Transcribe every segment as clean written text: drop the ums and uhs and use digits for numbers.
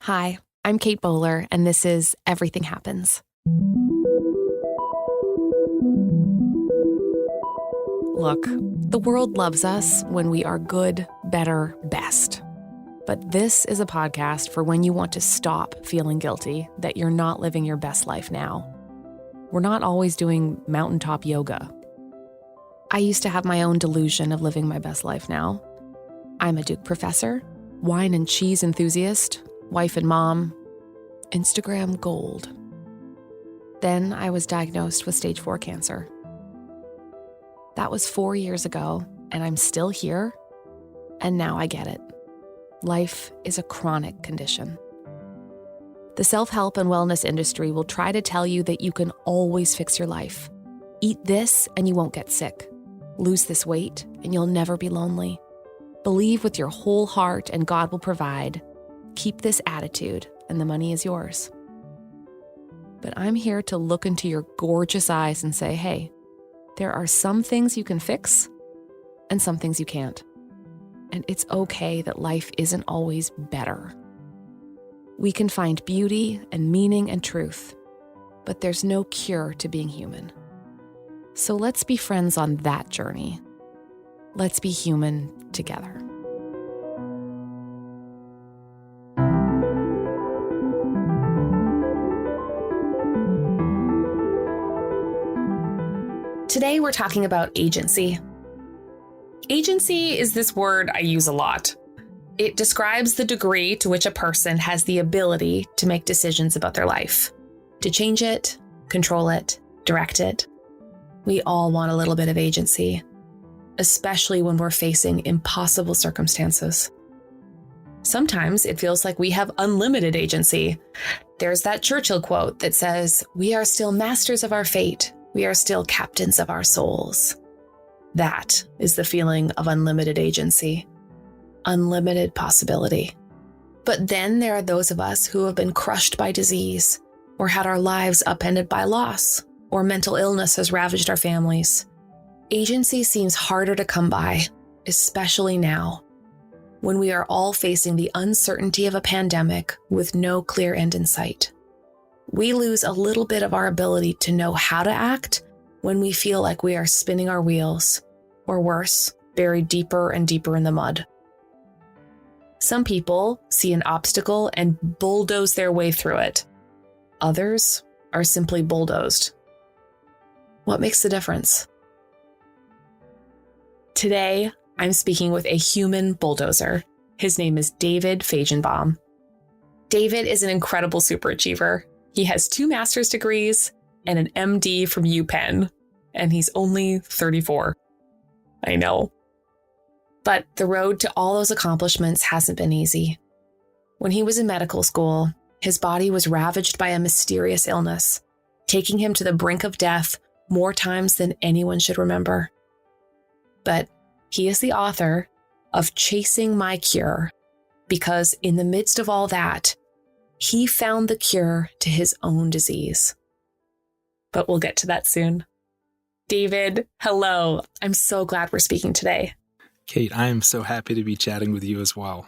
Hi, I'm Kate Bowler, and this is Everything Happens. Look, the world loves us when we are good, better, best. But this is a podcast for when you want to stop feeling guilty that you're not living your best life now. We're not always doing mountaintop yoga. I used to have my own delusion of living my best life now. I'm a Duke professor, wine and cheese enthusiast, wife and mom, Instagram gold. Then I was diagnosed with stage 4 cancer. That was 4 years ago, and I'm still here, and now I get it. Life is a chronic condition. The self-help and wellness industry will try to tell you that you can always fix your life. Eat this and you won't get sick. Lose this weight and you'll never be lonely. Believe with your whole heart and God will provide. Keep this attitude and the money is yours. But I'm here to look into your gorgeous eyes and say, hey, there are some things you can fix and some things you can't. And it's okay that life isn't always better. We can find beauty and meaning and truth, but there's no cure to being human. So let's be friends on that journey. Let's be human together. Today we're talking about agency. Agency is this word I use a lot. It describes the degree to which a person has the ability to make decisions about their life, to change it, control it, direct it. We all want a little bit of agency, especially when we're facing impossible circumstances. Sometimes it feels like we have unlimited agency. There's that Churchill quote that says, "We are still masters of our fate. We are still captains of our souls." That is the feeling of unlimited agency, unlimited possibility. But then there are those of us who have been crushed by disease or had our lives upended by loss or mental illness has ravaged our families. Agency seems harder to come by, especially now, when we are all facing the uncertainty of a pandemic with no clear end in sight. We lose a little bit of our ability to know how to act when we feel like we are spinning our wheels, or worse, buried deeper and deeper in the mud. Some people see an obstacle and bulldoze their way through it. Others are simply bulldozed. What makes the difference? Today, I'm speaking with a human bulldozer. His name is David Fajgenbaum. David is an incredible superachiever. He has 2 master's degrees and an MD from UPenn, and he's only 34. I know. But the road to all those accomplishments hasn't been easy. When he was in medical school, his body was ravaged by a mysterious illness, taking him to the brink of death more times than anyone should remember. But he is the author of Chasing My Cure, because in the midst of all that, he found the cure to his own disease. But we'll get to that soon. David, hello. I'm so glad we're speaking today. Kate, I am so happy to be chatting with you as well.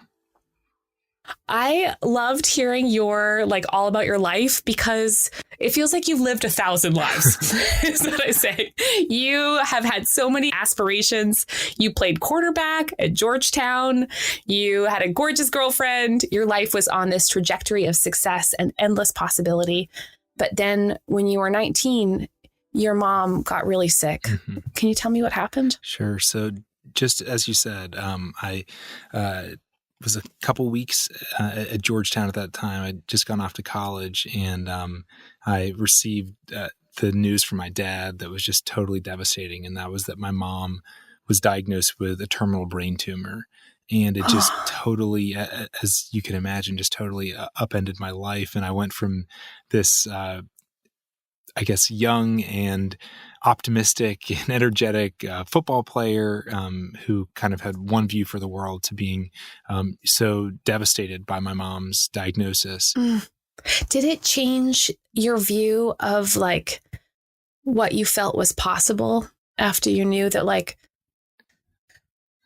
I loved hearing your all about your life because it feels like you've lived 1,000 lives, is what I say. You have had so many aspirations. You played quarterback at Georgetown. You had a gorgeous girlfriend. Your life was on this trajectory of success and endless possibility. But then when you were 19, your mom got really sick. Mm-hmm. Can you tell me what happened? Sure. So just as you said, I was a couple weeks at Georgetown at that time. I'd just gone off to college, and I received the news from my dad that was just totally devastating, and that was that my mom was diagnosed with a terminal brain tumor. And it just totally, as you can imagine, just totally upended my life. And I went from this, young and optimistic and energetic football player who kind of had one view for the world to being so devastated by my mom's diagnosis. Did it change your view of what you felt was possible after you knew that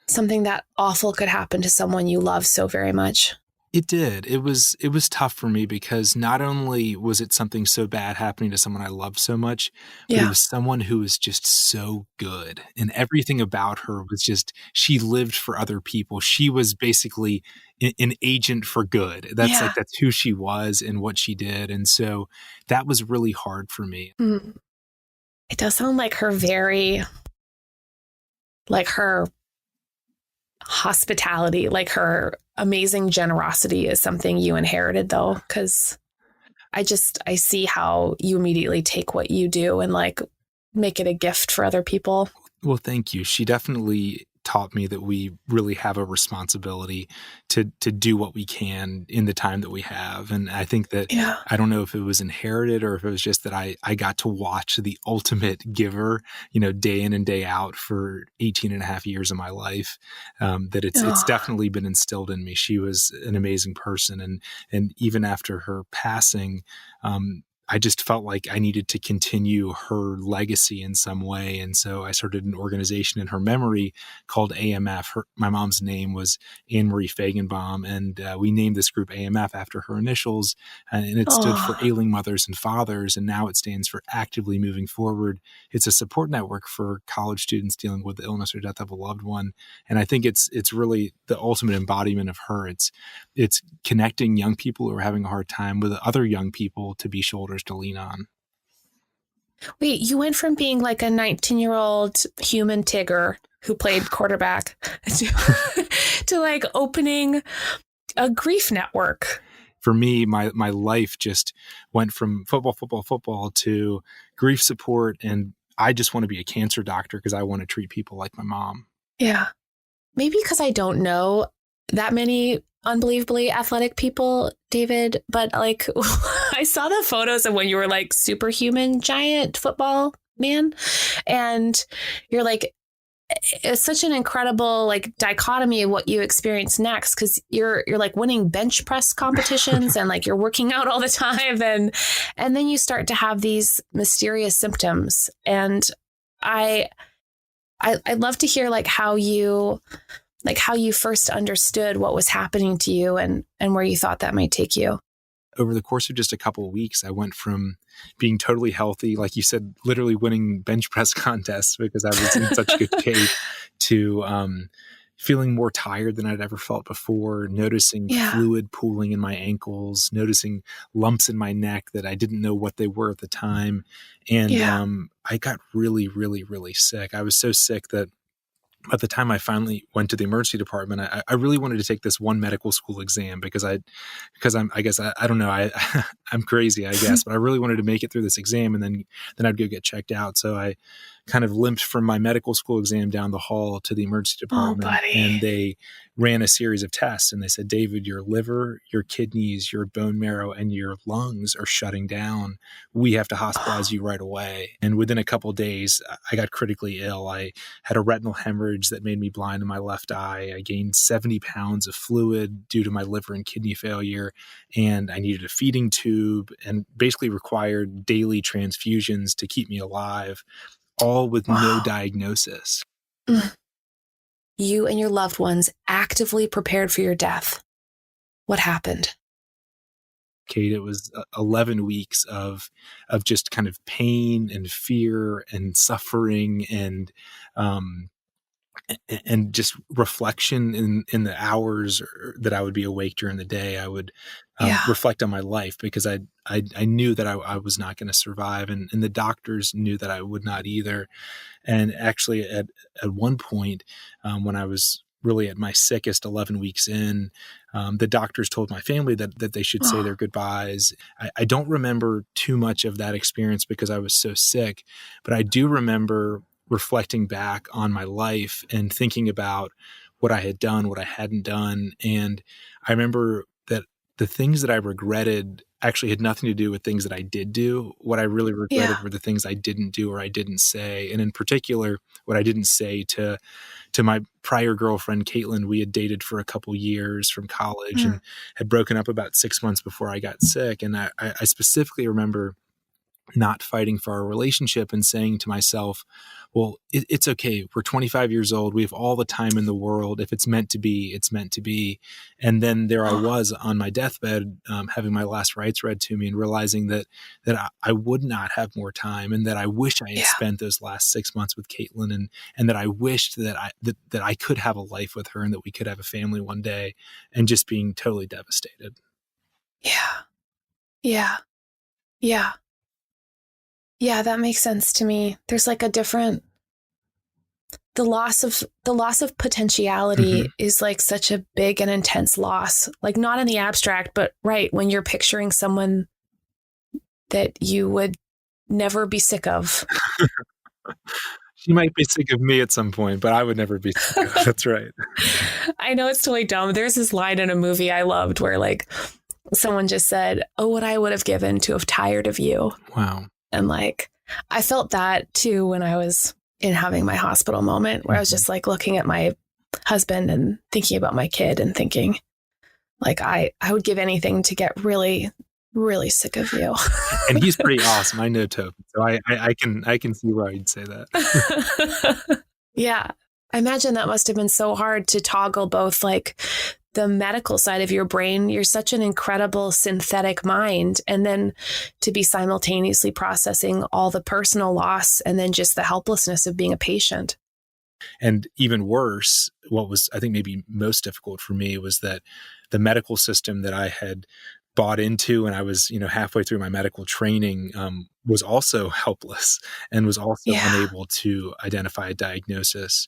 something that awful could happen to someone you love so very much? It did. It was tough for me because not only was it something so bad happening to someone I loved so much, but it Yeah. was someone who was just so good, and everything about her was just she lived for other people. She was basically an agent for good. Yeah. That's who she was and what she did, and so that was really hard for me. Mm. It does sound like her hospitality, like her amazing generosity is something you inherited though, because I see how you immediately take what you do and like make it a gift for other people. Well, thank you. She definitely taught me that we really have a responsibility to do what we can in the time that we have. And I think that Yeah. I don't know if it was inherited or if it was just that I got to watch the ultimate giver, day in and day out for 18 and a half years of my life. That it's Oh, definitely been instilled in me. She was an amazing person. And even after her passing, I just felt like I needed to continue her legacy in some way. And so I started an organization in her memory called AMF. My mom's name was Anne Marie Fajgenbaum, and we named this group AMF after her initials. And it stood for oh, Ailing Mothers and Fathers, and now it stands for Actively Moving Forward. It's a support network for college students dealing with the illness or death of a loved one. And I think it's really the ultimate embodiment of her. It's connecting young people who are having a hard time with other young people to be shoulders to lean on. wait, you went from being like a 19-year-old human Tigger who played quarterback to like opening a grief network. For me, my life just went from football, football, football to grief support, and I just want to be a cancer doctor because I want to treat people like my mom. Yeah. Maybe because I don't know that many unbelievably athletic people, David, but like I saw the photos of when you were like superhuman giant football man. And you're like, it's such an incredible like dichotomy of what you experience next because you're like winning bench press competitions and like you're working out all the time and then you start to have these mysterious symptoms and I I'd love to hear how you first understood what was happening to you and where you thought that might take you. Over the course of just a couple of weeks, I went from being totally healthy, like you said, literally winning bench press contests because I was in such good shape, to feeling more tired than I'd ever felt before, noticing Yeah. fluid pooling in my ankles, noticing lumps in my neck that I didn't know what they were at the time. And Yeah. I got really, really, really sick. I was so sick that by the time I finally went to the emergency department, I really wanted to take this one medical school exam because I guess I don't know, I'm crazy, I guess, but I really wanted to make it through this exam and then I'd go get checked out. So I kind of limped from my medical school exam down the hall to the emergency Oh, department, buddy. and they ran a series of tests, and they said, David, your liver, your kidneys, your bone marrow, and your lungs are shutting down. We have to hospitalize you right away. And within a couple of days, I got critically ill. I had a retinal hemorrhage that made me blind in my left eye. I gained 70 pounds of fluid due to my liver and kidney failure, and I needed a feeding tube and basically required daily transfusions to keep me alive, all with no Wow. diagnosis. You and your loved ones actively prepared for your death. What happened? Kate, it was 11 weeks of just kind of pain and fear and suffering um, and just reflection in the hours that I would be awake during the day. I would Yeah. reflect on my life because I knew that I was not going to survive, and the doctors knew that I would not either. And actually, at one point, when I was really at my sickest, 11 weeks in, the doctors told my family that they should say their Oh, goodbyes. I don't remember too much of that experience because I was so sick, but I do remember reflecting back on my life and thinking about what I had done, what I hadn't done. And I remember that the things that I regretted actually had nothing to do with things that I did do. What I really yeah. regretted were the things I didn't do or I didn't say. And in particular, what I didn't say to my prior girlfriend, Caitlin. We had dated for a couple years from college Mm. and had broken up about 6 months before I got sick. And I specifically remember not fighting for our relationship and saying to myself, well, it's okay. We're 25 years old. We have all the time in the world. If it's meant to be, it's meant to be. And then there I was on my deathbed, having my last rites read to me and realizing that I would not have more time, and that I wish I had spent those last 6 months with Caitlin, and that I wished that I could have a life with her and that we could have a family one day, and just being totally devastated. Yeah. Yeah. Yeah. Yeah, that makes sense to me. There's like the loss of potentiality is like such a big and intense loss. Like not in the abstract, but right when you're picturing someone that you would never be sick of. She might be sick of me at some point, but I would never be sick of her. That's right. I know it's totally dumb. There's this line in a movie I loved where like someone just said, "Oh, what I would have given to have tired of you." Wow. And like, I felt that too when I was in having my hospital moment where I was just like looking at my husband and thinking about my kid and thinking like, I would give anything to get really, really sick of you. And he's pretty awesome. I know Toby. So I can see why you'd say that. Yeah. I imagine that must have been so hard to toggle both like the medical side of your brain. You're such an incredible synthetic mind. And then to be simultaneously processing all the personal loss and then just the helplessness of being a patient. And even worse, what was, I think, maybe most difficult for me was that the medical system that I had bought into, and I was, halfway through my medical training, was also helpless and was also unable to identify a diagnosis.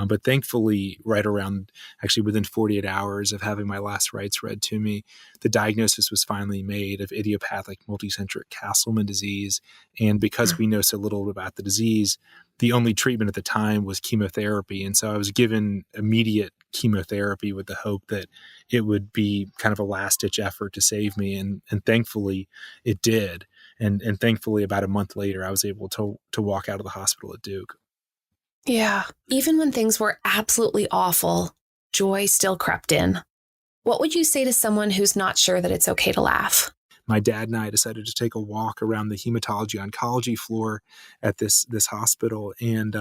But thankfully, right around, actually within 48 hours of having my last rites read to me, the diagnosis was finally made of idiopathic multicentric Castleman disease. And because we know so little about the disease, the only treatment at the time was chemotherapy. And so I was given immediate chemotherapy with the hope that it would be kind of a last-ditch effort to save me. And thankfully, it did. And thankfully, about a month later, I was able to walk out of the hospital at Duke. Yeah. Even when things were absolutely awful, joy still crept in. What would you say to someone who's not sure that it's okay to laugh? My dad and I decided to take a walk around the hematology oncology floor at this hospital. And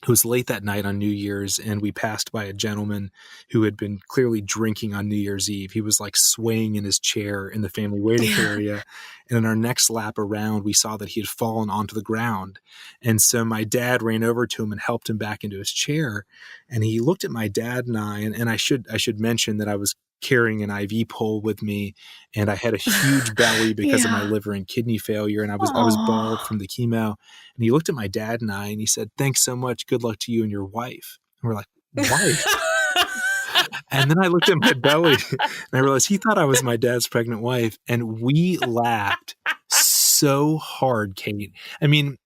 it was late that night on New Year's, and we passed by a gentleman who had been clearly drinking on New Year's Eve. He was like swaying in his chair in the family waiting area. And in our next lap around, we saw that he had fallen onto the ground. And so my dad ran over to him and helped him back into his chair. And he looked at my dad and I, and I should mention that I was carrying an IV pole with me, and I had a huge belly because of my liver and kidney failure, and I was bald from the chemo. And he looked at my dad and I, and he said, "Thanks so much. Good luck to you and your wife." And we're like, "Wife?" And then I looked at my belly, and I realized he thought I was my dad's pregnant wife, and we laughed so hard, Kate. I mean,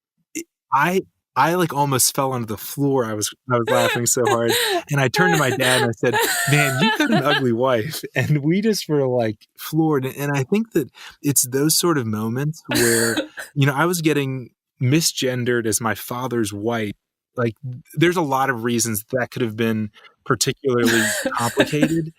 I like almost fell onto the floor. I was laughing so hard. And I turned to my dad and I said, "Man, you've got an ugly wife." And we just were like floored. And I think that it's those sort of moments where, I was getting misgendered as my father's wife. Like, there's a lot of reasons that could have been particularly complicated.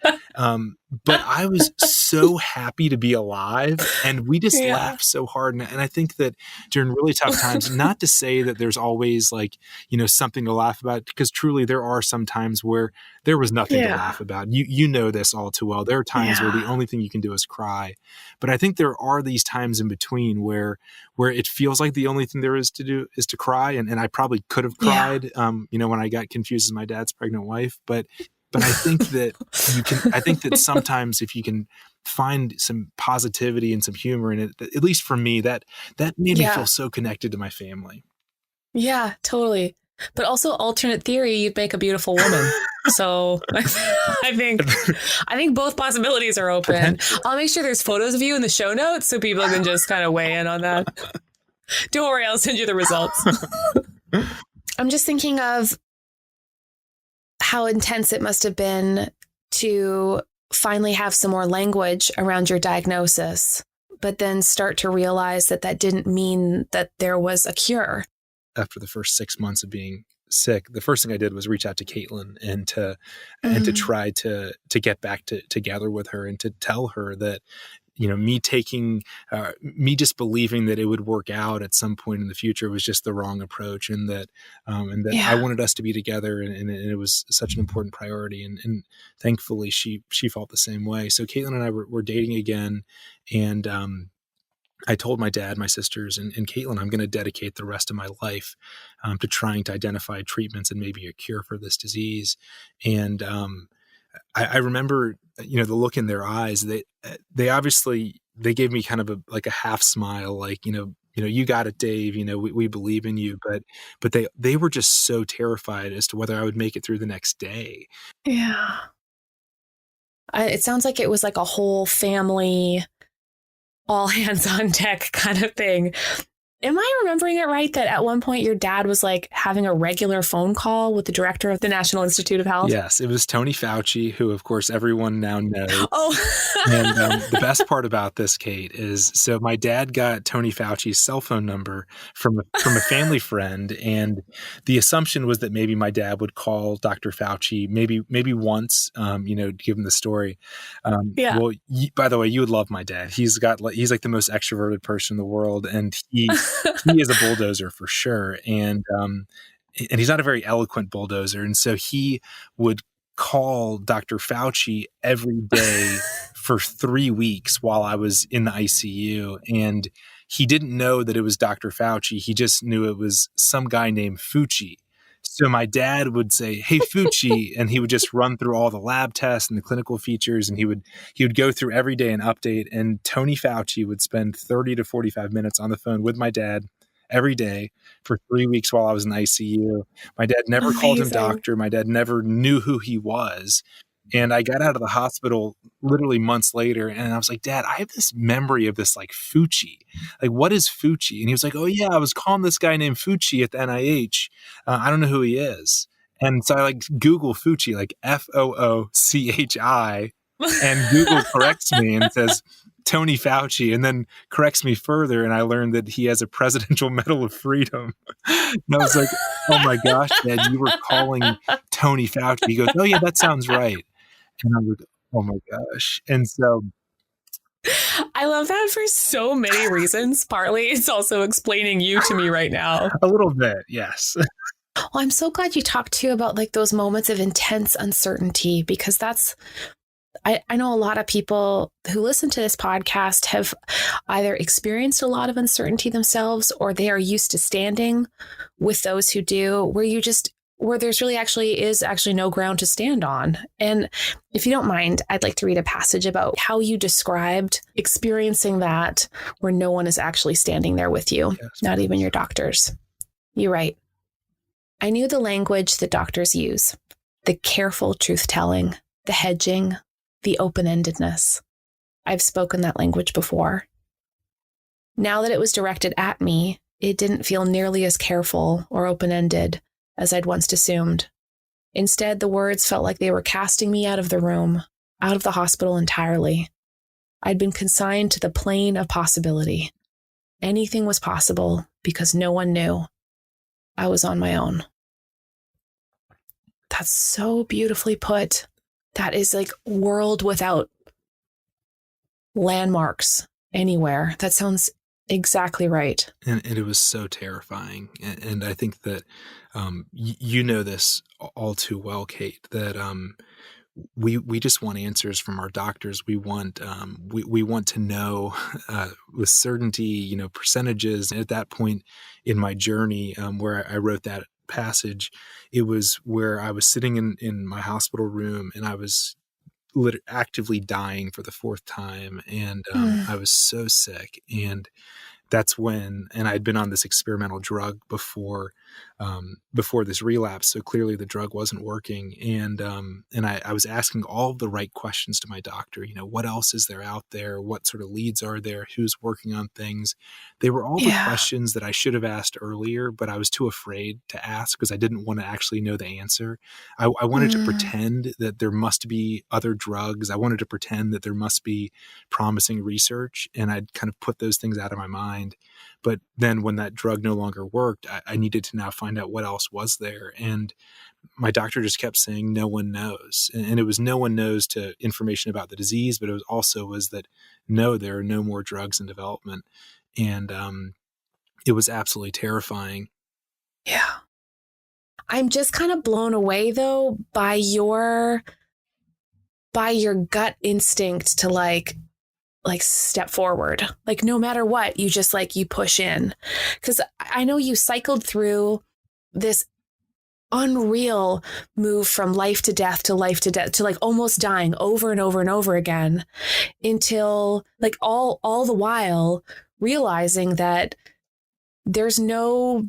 But I was so happy to be alive, and we just laughed so hard. And I think that during really tough times, not to say that there's always like, something to laugh about, because truly there are some times where there was nothing to laugh about. You know this all too well. There are times where the only thing you can do is cry. But I think there are these times in between where it feels like the only thing there is to do is to cry. And I probably could have cried, when I got confused as my dad's pregnant wife. But I think that I think that sometimes if you can find some positivity and some humor in it, at least for me, that made me feel so connected to my family. Yeah, totally. But also, alternate theory, you'd make a beautiful woman. So I think both possibilities are open. I'll make sure there's photos of you in the show notes so people can just kind of weigh in on that. Don't worry, I'll send you the results. I'm just thinking of how intense it must have been to finally have some more language around your diagnosis, but then start to realize that didn't mean that there was a cure. After the first 6 months of being sick, the first thing I did was reach out to Caitlin and to try to get back together with her and to tell her that me just believing that it would work out at some point in the future was just the wrong approach, and that I Yeah. wanted us to be together, and it was such an important priority. And thankfully she felt the same way. So Caitlin and I were dating again, and I told my dad, my sisters, and Caitlin, I'm going to dedicate the rest of my life to trying to identify treatments and maybe a cure for this disease. And I remember, the look in their eyes. They obviously they gave me kind of a half smile, like, you got it, Dave. We believe in you. But they were just so terrified as to whether I would make it through the next day. Yeah. It sounds like it was like a whole family, all hands on deck kind of thing. Am I remembering it right that at one point your dad was like having a regular phone call with the director of the National Institute of Health? Yes, it was Tony Fauci, who, of course, everyone now knows. Oh, And the best part about this, Kate, is so my dad got Tony Fauci's cell phone number from a family friend, and the assumption was that maybe my dad would call Dr. Fauci maybe once, to give him the story. yeah. Well, by the way, you would love my dad. He's like the most extroverted person in the world, and he is a bulldozer for sure. And he's not a very eloquent bulldozer. And so he would call Dr. Fauci every day for 3 weeks while I was in the ICU. And he didn't know that it was Dr. Fauci. He just knew it was some guy named Fucci. So my dad would say, "Hey, Fucci," and he would just run through all the lab tests and the clinical features, and he would go through every day and update. And Tony Fauci would spend 30 to 45 minutes on the phone with my dad every day for 3 weeks while I was in the ICU. My dad never called him Amazing. doctor. My dad never knew who he was. And I got out of the hospital literally months later, and I was like, "Dad, I have this memory of this like Fucci. Like, what is Fucci?" And he was like, "Oh yeah, I was calling this guy named Fucci at the NIH. I don't know who he is." And so I like Google Fucci, like Foochi, and Google corrects me and says Tony Fauci, and then corrects me further, and I learned that he has a Presidential Medal of Freedom. And I was like, "Oh my gosh, Dad, you were calling Tony Fauci." He goes, "Oh yeah, that sounds right." And I'm like, "Oh my gosh." And so I love that for so many reasons. Partly it's also explaining you to me right now. a little bit, yes. Well, I'm so glad you talked too about like those moments of intense uncertainty, because I know a lot of people who listen to this podcast have either experienced a lot of uncertainty themselves, or they are used to standing with those who do, where there's really is actually no ground to stand on. And if you don't mind, I'd like to read a passage about how you described experiencing that where no one is actually standing there with you, Yes. not even your doctors. You write, "I knew the language that doctors use, the careful truth-telling, the hedging, the open-endedness. I've spoken that language before. Now that it was directed at me, it didn't feel nearly as careful or open-ended as I'd once assumed. Instead, the words felt like they were casting me out of the room, out of the hospital entirely. I'd been consigned to the plane of possibility. Anything was possible because no one knew. I was on my own." That's so beautifully put. That is like world without landmarks anywhere. That sounds exactly right. And it was so terrifying. And I think that you know this all too well, Kate, that we just want answers from our doctors. We want we want to know with certainty, percentages. At that point in my journey, where I wrote that passage, it was where I was sitting in my hospital room, and I was actively dying for the fourth time, and I was so sick. And that's when, and I'd been on this experimental drug before this relapse, so clearly the drug wasn't working. And I was asking all of the right questions to my doctor. What else is there out there? What sort of leads are there? Who's working on things? They were all the questions that I should have asked earlier, but I was too afraid to ask because I didn't want to actually know the answer. I wanted to pretend that there must be other drugs. I wanted to pretend that there must be promising research, and I'd kind of put those things out of my mind. find. But then when that drug no longer worked, I needed to now find out what else was there. And my doctor just kept saying, no one knows. And it was no one knows to information about the disease, but it was also was that, no, there are no more drugs in development. And it was absolutely terrifying. Yeah. I'm just kind of blown away, though, by your gut instinct to like step forward. Like, no matter what, you just like, you push in. Because I know you cycled through this unreal move from life to death to like almost dying over and over and over again, until like all the while realizing that there's no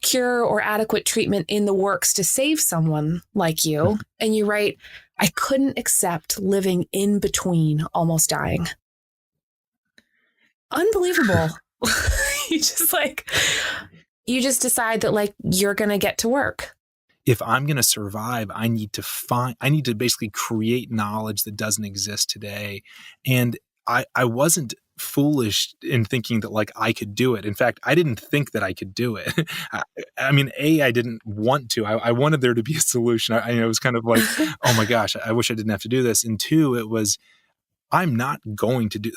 cure or adequate treatment in the works to save someone like you. And you write, I couldn't accept living in between almost dying. Unbelievable. you just decide that like you're going to get to work. If I'm going to survive, I need to basically create knowledge that doesn't exist today. And I wasn't foolish in thinking that like I could do it. In fact, I didn't think that I could do it. I mean, I didn't want to. I wanted there to be a solution. It was kind of like, oh my gosh, I wish I didn't have to do this. And two, it was, I'm not going to do.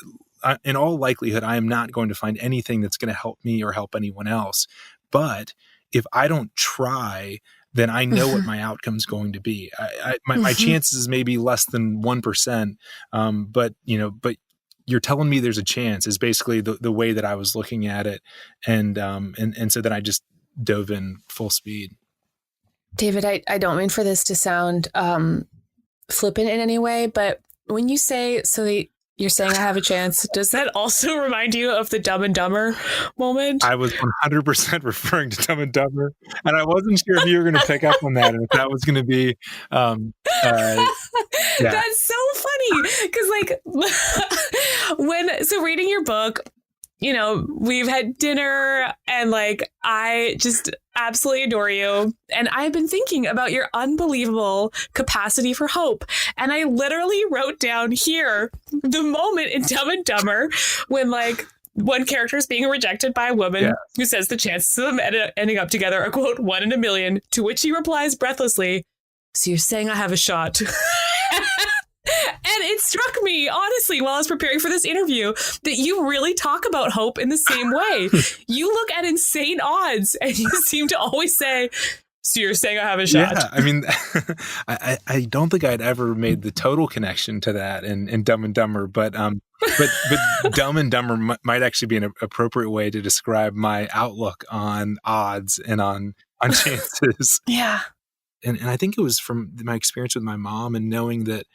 In all likelihood, I am not going to find anything that's going to help me or help anyone else. But if I don't try, then I know what my outcome's going to be. My chances may be less than 1%, but you're telling me there's a chance is basically the way that I was looking at it. And so then I just dove in full speed. David, I don't mean for this to sound flippant in any way, but when you say, you're saying I have a chance, does that also remind you of the Dumb and Dumber moment? I was 100% referring to Dumb and Dumber, and I wasn't sure if you were going to pick up on that and if that was going to be yeah. That's so funny because reading your book, we've had dinner and like I just absolutely adore you, and I've been thinking about your unbelievable capacity for hope, and I literally wrote down here the moment in Dumb and Dumber when like one character is being rejected by a woman who says the chances of them ending up together are, quote, 1 in a million, to which he replies breathlessly, so you're saying I have a shot. And it struck me, honestly, while I was preparing for this interview, that you really talk about hope in the same way. You look at insane odds and you seem to always say, so you're saying I have a shot. Yeah, I mean, I don't think I'd ever made the total connection to that in Dumb and Dumber, but Dumb and Dumber might actually be an appropriate way to describe my outlook on odds and on chances. Yeah. And I think it was from my experience with my mom and knowing that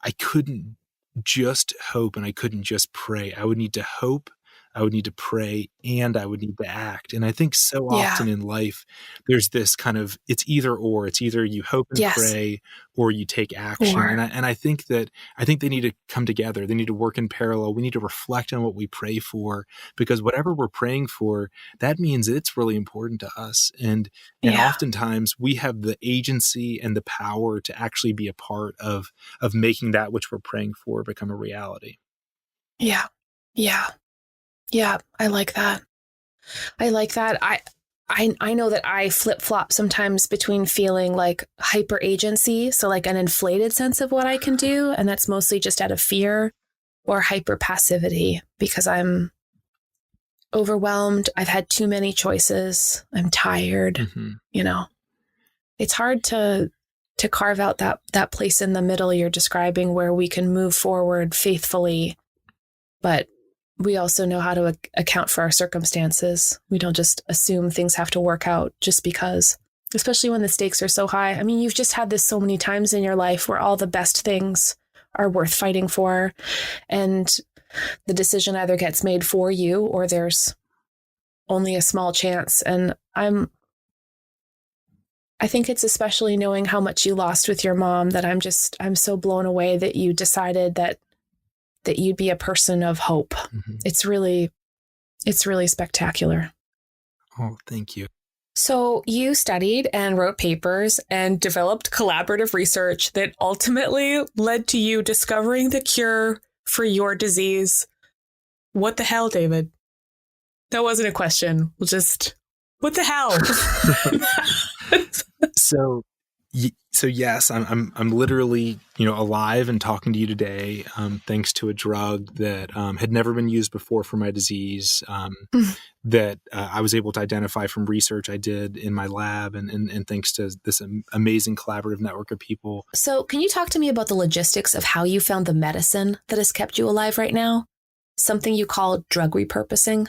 I couldn't just hope and I couldn't just pray. I would need to hope, I would need to pray, and I would need to act. And I think so often in life, there's this kind of, it's either or. It's either you hope and pray or you take action. And I think they need to come together. They need to work in parallel. We need to reflect on what we pray for, because whatever we're praying for, that means it's really important to us. And oftentimes we have the agency and the power to actually be a part of making that which we're praying for become a reality. Yeah. Yeah. Yeah, I like that. I know that I flip-flop sometimes between feeling like hyper agency, so like an inflated sense of what I can do, and that's mostly just out of fear, or hyper passivity because I'm overwhelmed. I've had too many choices. I'm tired. Mm-hmm. It's hard to carve out that place in the middle you're describing where we can move forward faithfully, but we also know how to account for our circumstances. We don't just assume things have to work out just because, especially when the stakes are so high. I mean, you've just had this so many times in your life where all the best things are worth fighting for, and the decision either gets made for you or there's only a small chance. And I think it's especially knowing how much you lost with your mom that I'm so blown away that you decided that you'd be a person of hope. Mm-hmm. It's really spectacular. Oh, thank you. So you studied and wrote papers and developed collaborative research that ultimately led to you discovering the cure for your disease. What the hell, David? That wasn't a question. We'll just, what the hell? So yes, I'm literally, alive and talking to you today, thanks to a drug that had never been used before for my disease, that I was able to identify from research I did in my lab, and thanks to this amazing collaborative network of people. So can you talk to me about the logistics of how you found the medicine that has kept you alive right now? Something you call drug repurposing?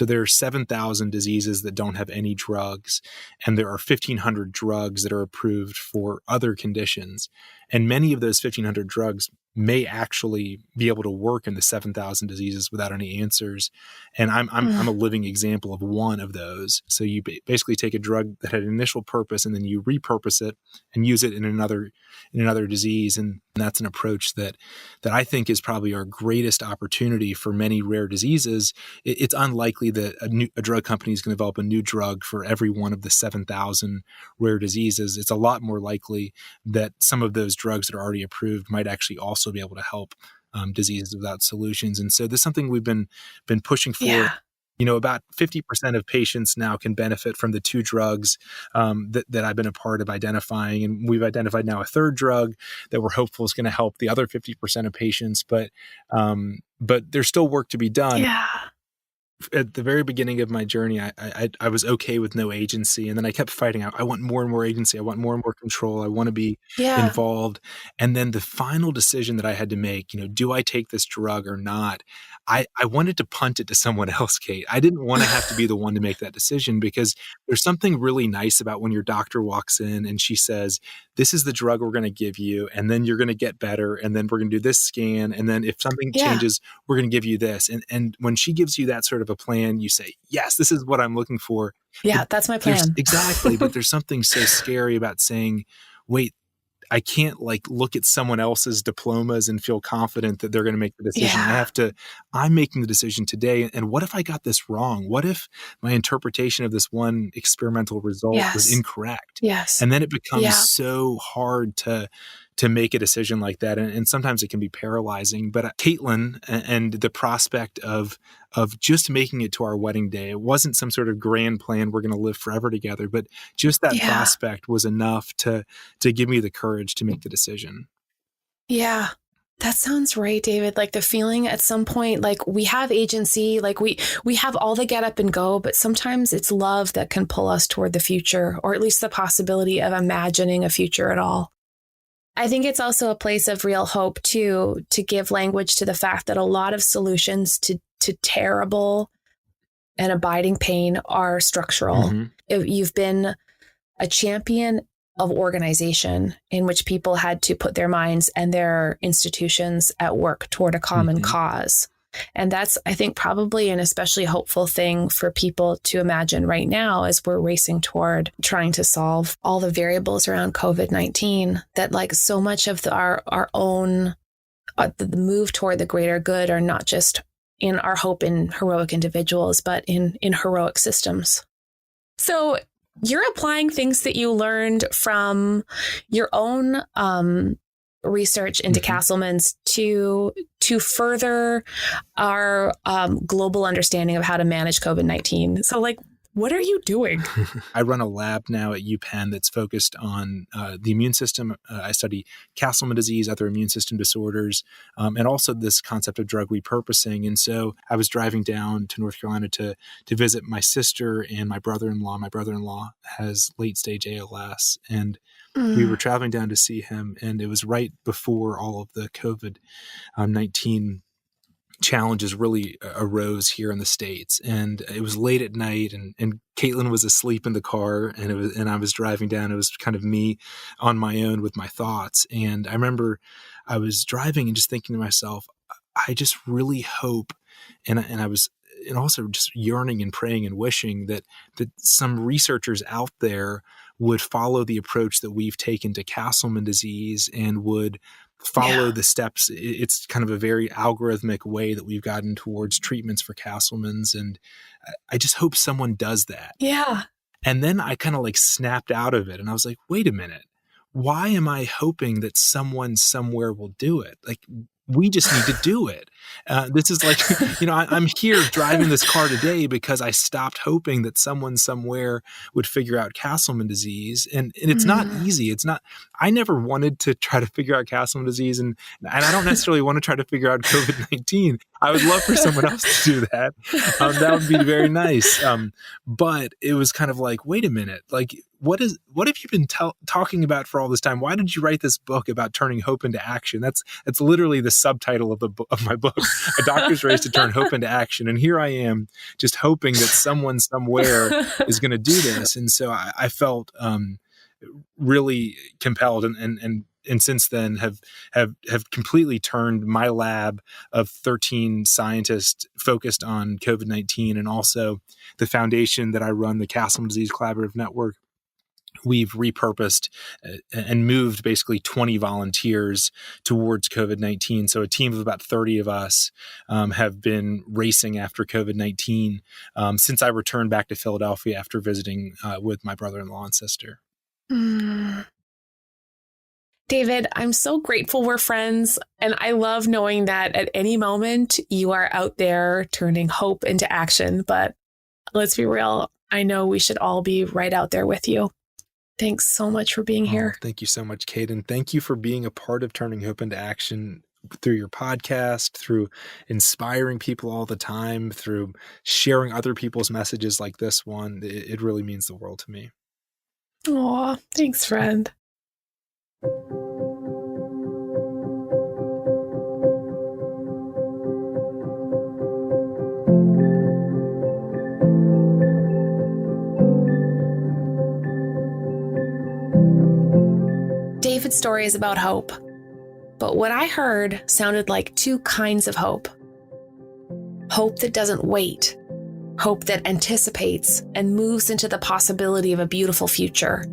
So there are 7,000 diseases that don't have any drugs, and there are 1,500 drugs that are approved for other conditions. And many of those 1,500 drugs may actually be able to work in the 7,000 diseases without any answers. And I'm a living example of one of those. So you basically take a drug that had an initial purpose, and then you repurpose it and use it in another disease. And that's an approach that I think is probably our greatest opportunity for many rare diseases. It's unlikely that a drug company is going to develop a new drug for every one of the 7,000 rare diseases. It's a lot more likely that some of those drugs that are already approved might actually also be able to help diseases without solutions. And so this is something we've been pushing for. Yeah. About 50% of patients now can benefit from the two drugs that I've been a part of identifying. And we've identified now a third drug that we're hopeful is going to help the other 50% of patients. But there's still work to be done. Yeah. At the very beginning of my journey, I was okay with no agency. And then I kept fighting out. I want more and more agency. I want more and more control. I want to be involved. And then the final decision that I had to make, do I take this drug or not? I wanted to punt it to someone else, Kate. I didn't want to have to be the one to make that decision, because there's something really nice about when your doctor walks in and she says, this is the drug we're going to give you, and then you're going to get better, and then we're going to do this scan, and then if something changes, we're going to give you this. And when she gives you that sort of a plan, you say, yes, this is what I'm looking for. Yeah, that's my plan. Exactly. But there's something so scary about saying, wait, I can't look at someone else's diplomas and feel confident that they're going to make the decision. Yeah. I'm making the decision today. And what if I got this wrong? What if my interpretation of this one experimental result was incorrect? Yes. And then it becomes so hard to make a decision like that. And sometimes it can be paralyzing. But Caitlin and the prospect of just making it to our wedding day, it wasn't some sort of grand plan, we're going to live forever together, but just that prospect was enough to give me the courage to make the decision. Yeah. That sounds right, David. The feeling at some point, we have agency, we have all the get up and go, but sometimes it's love that can pull us toward the future, or at least the possibility of imagining a future at all. I think it's also a place of real hope to give language to the fact that a lot of solutions to terrible and abiding pain are structural. Mm-hmm. You've been a champion of organization in which people had to put their minds and their institutions at work toward a common cause. And that's, I think, probably an especially hopeful thing for people to imagine right now as we're racing toward trying to solve all the variables around COVID-19, that so much of our own, the move toward the greater good are not just in our hope in heroic individuals, but in heroic systems. So you're applying things that you learned from your own research into Castleman's to further our global understanding of how to manage COVID-19. So what are you doing? I run a lab now at UPenn that's focused on the immune system. I study Castleman disease, other immune system disorders, and also this concept of drug repurposing. And so I was driving down to North Carolina to visit my sister and my brother-in-law. My brother-in-law has late-stage ALS, and we were traveling down to see him, and it was right before all of the COVID-19 challenges really arose here in the States. And it was late at night, and Caitlin was asleep in the car, and I was driving down. It was kind of me on my own with my thoughts. And I remember I was driving and just thinking to myself, I just really hope, and I was also just yearning and praying and wishing that some researchers out there would follow the approach that we've taken to Castleman disease and would follow the steps. It's kind of a very algorithmic way that we've gotten towards treatments for Castleman's. And I just hope someone does that. Yeah. And then I kind of snapped out of it. And I was like, wait a minute. Why am I hoping that someone somewhere will do it? We just need to do it. This is like, I'm here driving this car today because I stopped hoping that someone somewhere would figure out Castleman disease. And it's not easy. It's not, I never wanted to try to figure out Castleman disease. And I don't necessarily want to try to figure out COVID-19. I would love for someone else to do that. That would be very nice. But it was kind of like, wait a minute, like, what have you been talking about for all this time? Why did you write this book about turning hope into action? That's literally the subtitle of my book, A Doctor's Race to Turn Hope into Action. And here I am just hoping that someone somewhere is going to do this. And so I felt really compelled and since then have completely turned my lab of 13 scientists focused on COVID-19 and also the foundation that I run, the Castleman Disease Collaborative Network. We've repurposed and moved basically 20 volunteers towards COVID-19. So a team of about 30 of us have been racing after COVID-19 since I returned back to Philadelphia after visiting with my brother-in-law and sister. David, I'm so grateful we're friends, and I love knowing that at any moment you are out there turning hope into action. But let's be real, I know we should all be right out there with you. Thanks so much for being here. Thank you so much, Kate. And thank you for being a part of Turning Hope into Action through your podcast, through inspiring people all the time, through sharing other people's messages like this one. It really means the world to me. Aw, thanks, friend. David's story is about hope, but what I heard sounded like two kinds of hope. Hope that doesn't wait, hope that anticipates and moves into the possibility of a beautiful future.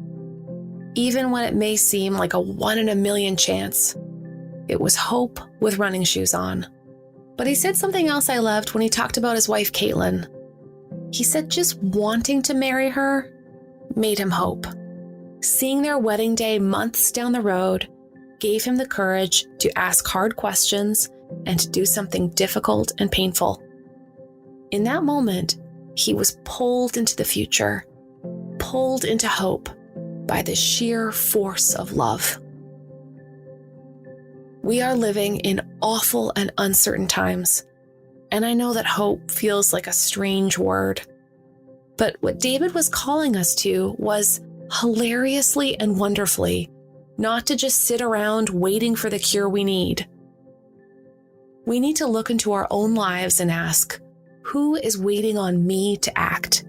Even when it may seem like a 1 in a million chance, it was hope with running shoes on. But he said something else I loved when he talked about his wife, Caitlin. He said just wanting to marry her made him hope. Seeing their wedding day months down the road gave him the courage to ask hard questions and to do something difficult and painful. In that moment, he was pulled into the future, pulled into hope by the sheer force of love. We are living in awful and uncertain times, and I know that hope feels like a strange word. But what David was calling us to was hilariously and wonderfully, not to just sit around waiting for the cure we need. We need to look into our own lives and ask, who is waiting on me to act?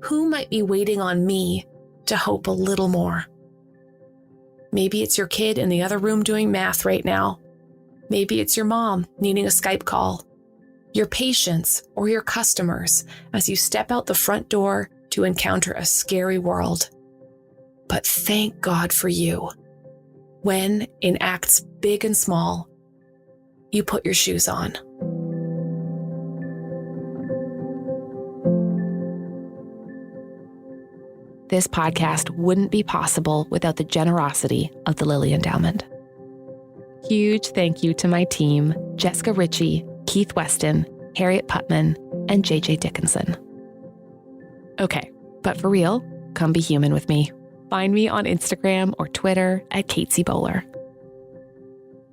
Who might be waiting on me to hope a little more? Maybe it's your kid in the other room doing math right now. Maybe it's your mom needing a Skype call. Your patients or your customers as you step out the front door to encounter a scary world. But thank God for you when, in acts big and small, you put your shoes on. This podcast wouldn't be possible without the generosity of the Lilly Endowment. Huge thank you to my team, Jessica Ritchie, Keith Weston, Harriet Putman, and JJ Dickinson. Okay, but for real, come be human with me. Find me on Instagram or Twitter at Katesy Bowler.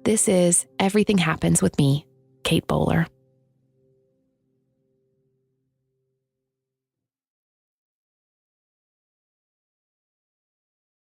This is Everything Happens with me, Kate Bowler.